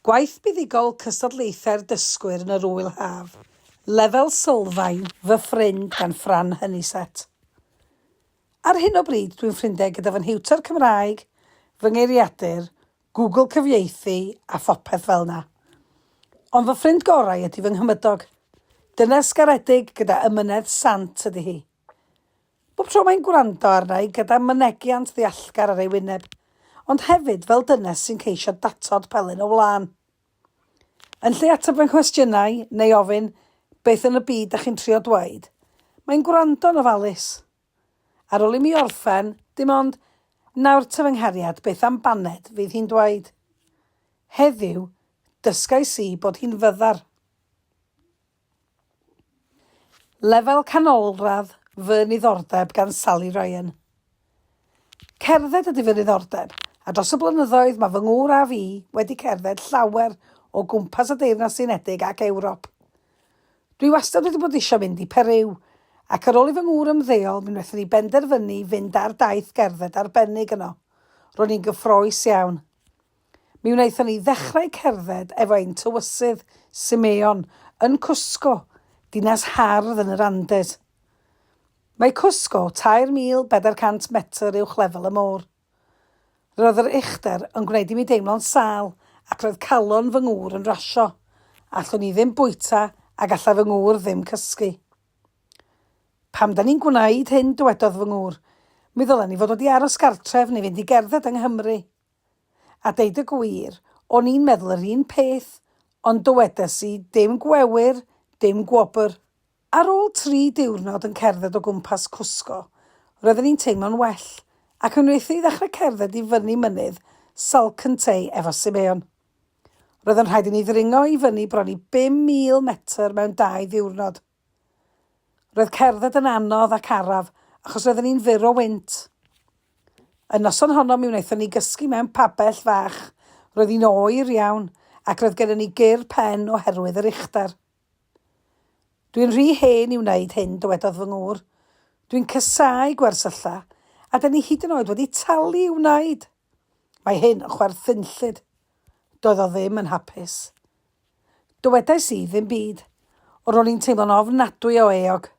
Gwaith Buddugol Cystadlaethau'r Dysgwyr yn yr Wyl Haf. Lefel sylfaen, fy ffrind gan Ffran Hynnyset. Ar hyn o bryd dwi'n ffrindiau gyda fy nhiwtor Cymraeg, fy ngeiriadur, Google cyfieithu a phopeth fel yna. Ond fy ffrind gorau ydy fy nghymydog. Dynes garedig gyda ymynedd sant ydy hi. Bob tro mae'n gwrando arna i gyda mynegiant ddeallgar ar ei wyneb, ond hefyd fel dynes sy'n ceisio datod pelyn o wlân. Yn lle ateb fy nghwestiynau neu ofyn beth yn y byd ydych chi'n trio dweud, mae'n gwrando'n ofalus. Ar ôl i mi orffen, dim ond nawr ty fy nghariad beth am baned fydd hi'n dweud. Heddiw, dysgais i bod hi'n fyddar. Lefel canolradd fy niddordeb gan Sally Ryan. Cerdded ydy fy niddordeb, a dros y blynyddoedd mae fy ngŵr a fi wedi cerdded llawer o gwmpas y Deyrnas Unedig ac Ewrop. Dwi wastad wedi bod eisiau mynd i Peryw, ac ar ôl i fy ngŵr ymddeol, mi wnaethon ni benderfynu fynd ar daith gerdded arbennig yno. Ro'n ni'n gyffroes iawn. Mi wnaethon ni ddechrau cerdded efo ein tywysydd Simeon yn Cwsgo, dinas hardd yn yr Andes. Mae Cwsgo 3,400 metr uwch lefel y môr. Roedd yr uchder yn gwneud i mi deimlo'n sâl ac roedd calon fy ngŵr yn rasio. Allwn ni ddim bwyta a gallai fy ngŵr ddim cysgu. Pam da ni'n gwneud hyn, dywedodd fy ngŵr, mi ddylen ni fod wedi aros gartref neu fynd i gerdded yng Nghymru. A deud y gwir, o'n i'n meddwl yr un peth, ond dywedes i dim gwewyr, dim gwobr. Ar ôl 3 diwrnod yn cerdded o gwmpas Cwsgo, roedden ni'n teimlo'n well, ac yn wneud i ddechrau cerdded i fyny mynydd Salcantei efo Simeon. Roedd yn rhaid i ni ddringo i fyny bron i 5,000 metr mewn 2 ddiwrnod. Roedd cerdded yn anodd ac araf, achos roedden ni'n fyr o wynt. Y noson honno mi wnaethon ni gysgu mewn pabell fach, roedd hi'n oer iawn, ac roedd gennym ni gur pen oherwydd yr uchder. Dwi'n rhy hen i wneud hyn, dywedodd fy ngŵr. Dwi'n cysau gwersylla, a dyn ni hyd yn oed wedi talu i wneud. Mae hyn yn chwerthinllyd. Doedd o ddim yn hapus. Dywedais i ddim byd, o ro'n i'n teimlo'n ofnadwy o eog.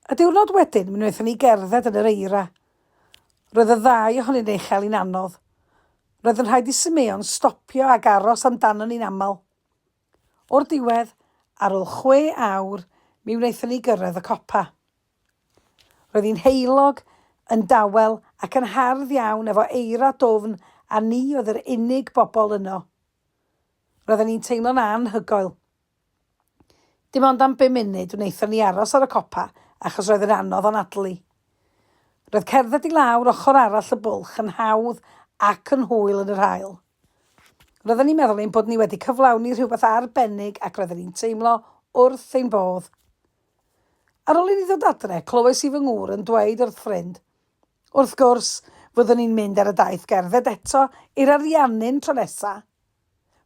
Y diwrnod wedyn, mi wnaethon ni gerdded yn yr eira. Roedd y 2 ohonyn ni'n chael i'n anodd. Roedd yn rhaid i Simeon stopio ag aros amdano ni'n aml. O'r diwedd, ar ôl 6 awr, mi wnaethon ni gyrraedd y copa. Roedd hi'n heulog, yn dawel ac yn hardd iawn efo eira dofn a ni oedd yr unig bobl yno. Roedden ni'n teimlo'n anhygoel. Dim ond am 5 munud wnaethon ni aros ar y copa achos roedd yn anodd o'n adlu. Roedd cerdded i lawr ochr arall y bwlch yn hawdd ac yn hwyl yn yr haul. Roedden ni'n meddwl ein bod ni wedi cyflawni rhywbeth arbennig ac roedden ni'n teimlo wrth ein bodd. Ar ôl i ni ddod adre, clywais i fy ngŵr yn dweud wrth ffrind. Wrth gwrs, fyddwn ni'n mynd ar y daith gerdded eto i'r ariannyn tro nesa.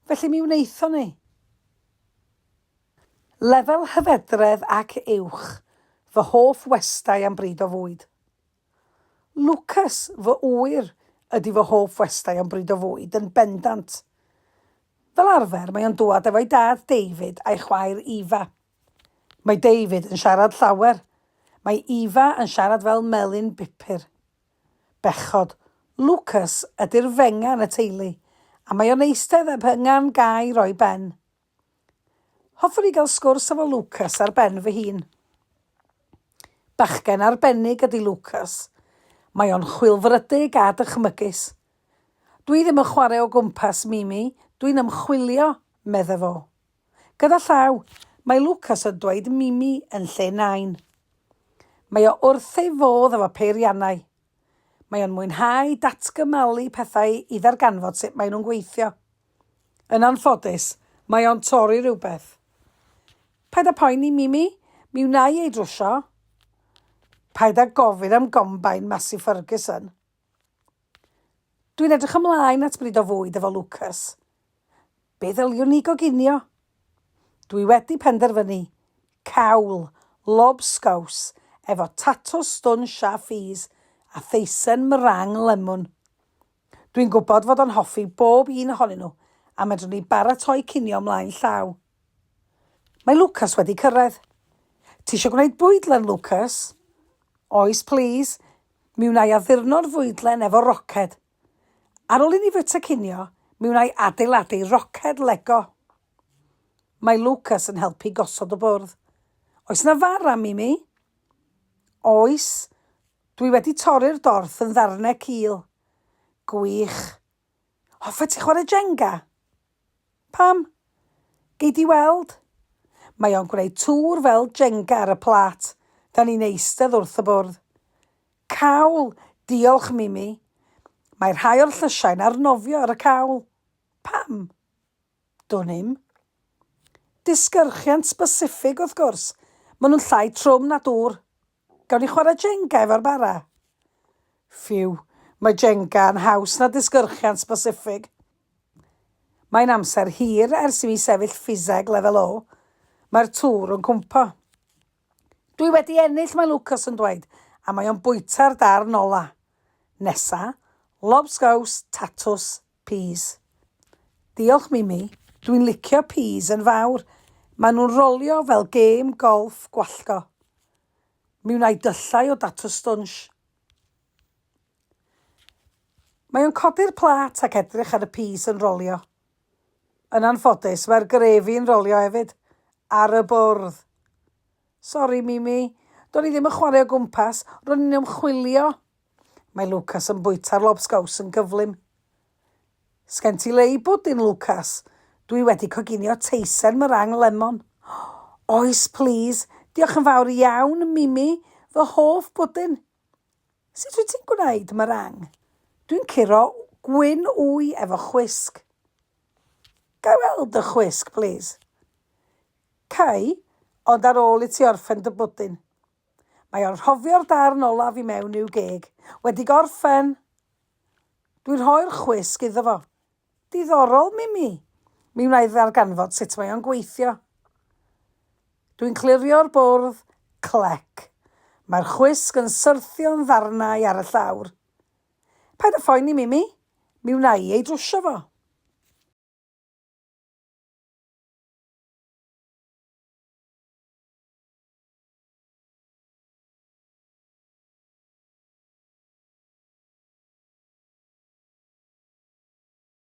Felly mi wnaethon ni. Lefel hyfedredd ac uwch, fy hoff westau am bryd o fwyd. Lucas, fy ŵyr, ydy fy hoff westau am bryd o fwyd yn bendant. Fel arfer, mae o'n dŵad efo'i dad David a'i chwaer Ifa. Mae David yn siarad llawer. Mae Ifa yn siarad fel melyn bupur. Bechod, Lucas ydy'r fenga yn y teulu, a mae o'n eistedd eb hyngan gai roi ben. Hoffwn i gael sgwrs efo Lucas ar ben fy hun. Bachgen arbennig ydy Lucas. Mae o'n chwilfrydig a dychmygus. Dwi ddim yn chwarae o gwmpas Mimi, dwi'n ymchwilio, medde fo. Gyda llaw, mae Lucas yn dweud Mimi yn lle nain. Mae o wrth ei fodd efo peiriannau. Mae o'n mwynhau datgymalu pethau i ddarganfod sut mae nhw'n gweithio. Yn anffodus, mae o'n torri rhywbeth. Paid â poeni Mimi, mi wnai ei drwsio. Paid â gofyn am gombain Massey Ferguson. Dwi'n edrych ymlaen at bryd o fwyd efo Lucas. Be ddyliwn ni goginio? Dwi wedi penderfynu. Cawl, lobsgaws, efo tatws stwn siafis a theisen mrang lemon. Dwi'n gwybod fod o'n hoffi bob un ohonyn nhw a medrwn ni baratoi cinio ymlaen llaw. Mae Lucas wedi cyrraedd. Ti eisiau gwneud bwydlen, Lucas? Oes, please. Mi wna i addurno'r fwydlen efo roced. Ar ôl i ni fyta cinio, mi wna i adeiladu roced Lego. Mae Lucas yn helpu gosod y bwrdd. Oes na fara, Mimi? Oes. Dwi wedi torri'r dorth yn ddarnau cul. Gwych. Hoffe ti chwarae Jenga? Pam? Gei di weld? Mae o'n gwneud tŵr fel Jenga ar y plat. Da ni'n eistedd wrth y bwrdd. Cawl, diolch Mimi. Mae rhai o'r llysiau'n arnofio ar y cawl. Pam? Dwnim. Disgyrchiant specifig wrth gwrs. Maen nhw'n llai trwm na dŵr. Gawn ni chwarae Jenga efo'r bara? Ffiw, mae Jenga yn haws na disgyrchiant specifig. Mae'n amser hir ers i mi sefyll ffiseg lefel O. Mae'r tŵr yn cwmpo. Dwi wedi ennill, mae Lucas yn dweud, a mae o'n bwyta'r darn ola. Nesa, lobsgaws, tatws, peas. Diolch Mimi, dwi'n licio peas yn fawr. Maen nhw'n rolio fel gêm golf gwallgo. Mi wna i dyllau o datws stwnsh. Mae o'n codi'r plat ac edrych ar y peas yn rolio. Yn anffodus, mae'r grefi'n rolio hefyd. Ar y bwrdd. Sori, Mimi. Do'n i ddim yn chwarae o gwmpas. Ro'n i'n ymchwilio. Mae Lucas yn bwyta'r lobsgaws yn gyflym. Sgen ti le i bwdin, Lucas? Dwi wedi coginio teisen meringue lemon. Oes, please. Diolch yn fawr iawn, Mimi. Fy hoff bwdin. Sut wyt ti'n gwneud meringue? Dwi'n curo gwyn wy efo chwisg. Ga weld y chwisg, please. Cai, ond ar ôl i ti orffen dy bwdin. Mae o'n rhofio'r darn olaf i mewn i'w geg. Wedi gorffen. Dwi'n rhoi'r chwisg iddo fo. Diddorol, Mimi. Mi wna i ddarganfod sut mae o'n gweithio. Dwi'n clirio'r bwrdd, clec. Mae'r chwisg yn syrthio'n ddarnau ar y llawr. Paid â phoeni, Mimi. Mi wna i ei drwsio fo.